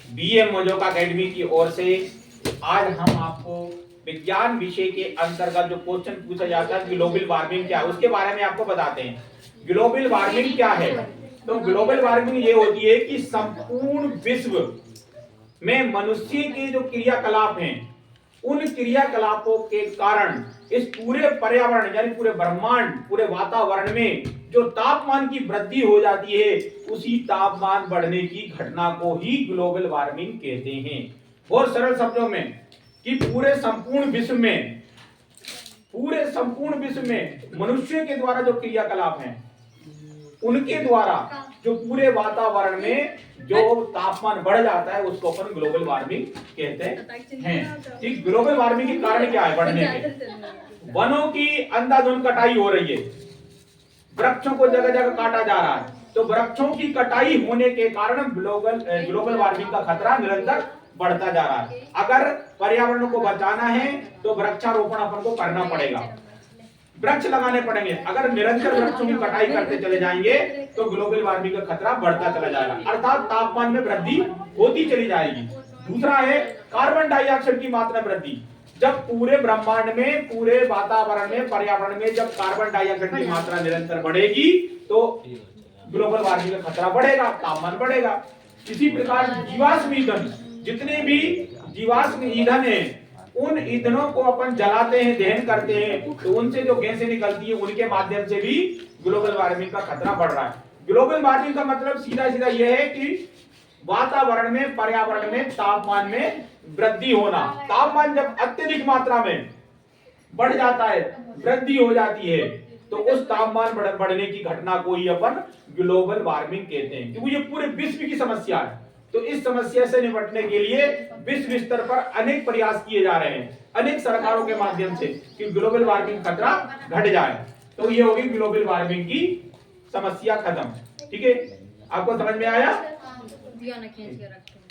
BM मौजोक academy की ओर से आज हम आपको विज्ञान विषय के अंतर्गत जो क्वेश्चन पूछा जाता है ग्लोबल वार्मिंग क्या है उसके बारे में आपको बताते हैं। ग्लोबल वार्मिंग क्या है? तो ग्लोबल वार्मिंग ये होती है कि संपूर्ण विश्व में मनुष्य के जो क्रियाकलाप हैं उन क्रियाकलापों के कारण इस पूरे पर्यावरण यानी पूरे ब्रह्मांड पूरे वातावरण में जो तापमान की वृद्धि हो जाती है उसी तापमान बढ़ने की घटना को ही ग्लोबल वार्मिंग कहते हैं। बहुत सरल शब्दों में कि पूरे संपूर्ण विश्व में मनुष्य के द्वारा जो क्रियाकलाप हैं उनके द्वारा जो पूरे वातावरण में जो तापमान बढ़ जाता है उसको अपन ग्लोबल वार्मिंग कहते हैं। ठीक, ग्लोबल वार्मिंग के कारण क्या है बढ़ने के? वनों की अंधाधुंध कटाई हो रही है, वृक्षों को जगह जगह काटा जा रहा है, तो वृक्षों की कटाई होने के कारण ग्लोबल वार्मिंग का खतरा निरंतर बढ़ता जा रहा है। अगर पर्यावरण को बचाना है तो वृक्षारोपण अपन को करना पड़ेगा, वृक्ष लगाने पड़ेंगे। अगर निरंतर वृक्षों की कटाई करते चले जाएंगे तो ग्लोबल वार्मिंग का खतरा बढ़ता चला जाएगा, अर्थात तापमान में वृद्धि होती चली जाएगी। दूसरा है कार्बन डाइऑक्साइड की मात्रा वृद्धि। जब पूरे ब्रह्मांड में पूरे वातावरण में पर्यावरण में जब कार्बन डाइऑक्साइड की मात्रा निरंतर बढ़ेगी तो ग्लोबल वार्मिंग का खतरा बढ़ेगा, तापमान बढ़ेगा। इसी प्रकार जीवाश्म ईंधन, जितने भी जीवाश्म ईंधन है उन ईंधनों को अपन जलाते हैं, दहन करते हैं, तो उनसे जो गैसें निकलती है उनके माध्यम से भी ग्लोबल वार्मिंग का खतरा बढ़ रहा है। ग्लोबल वार्मिंग का मतलब सीधा सीधा यह है कि वातावरण में पर्यावरण में तापमान में वृद्धि होना। तापमान जब अत्यधिक मात्रा में बढ़ जाता है, वृद्धि हो जाती है, तो उस तापमान बढ़ने की घटना को ही अपन ग्लोबल वार्मिंग कहते हैं, क्योंकि ये पूरे विश्व की समस्या है। तो इस समस्या से निपटने के लिए विश्व स्तर पर अनेक प्रयास किए जा रहे हैं, अनेक सरकारों के माध्यम से, कि ग्लोबल वार्मिंग खतरा घट जाए। तो ये होगी ग्लोबल वार्मिंग की समस्या खत्म। ठीक है, आपको समझ में आया?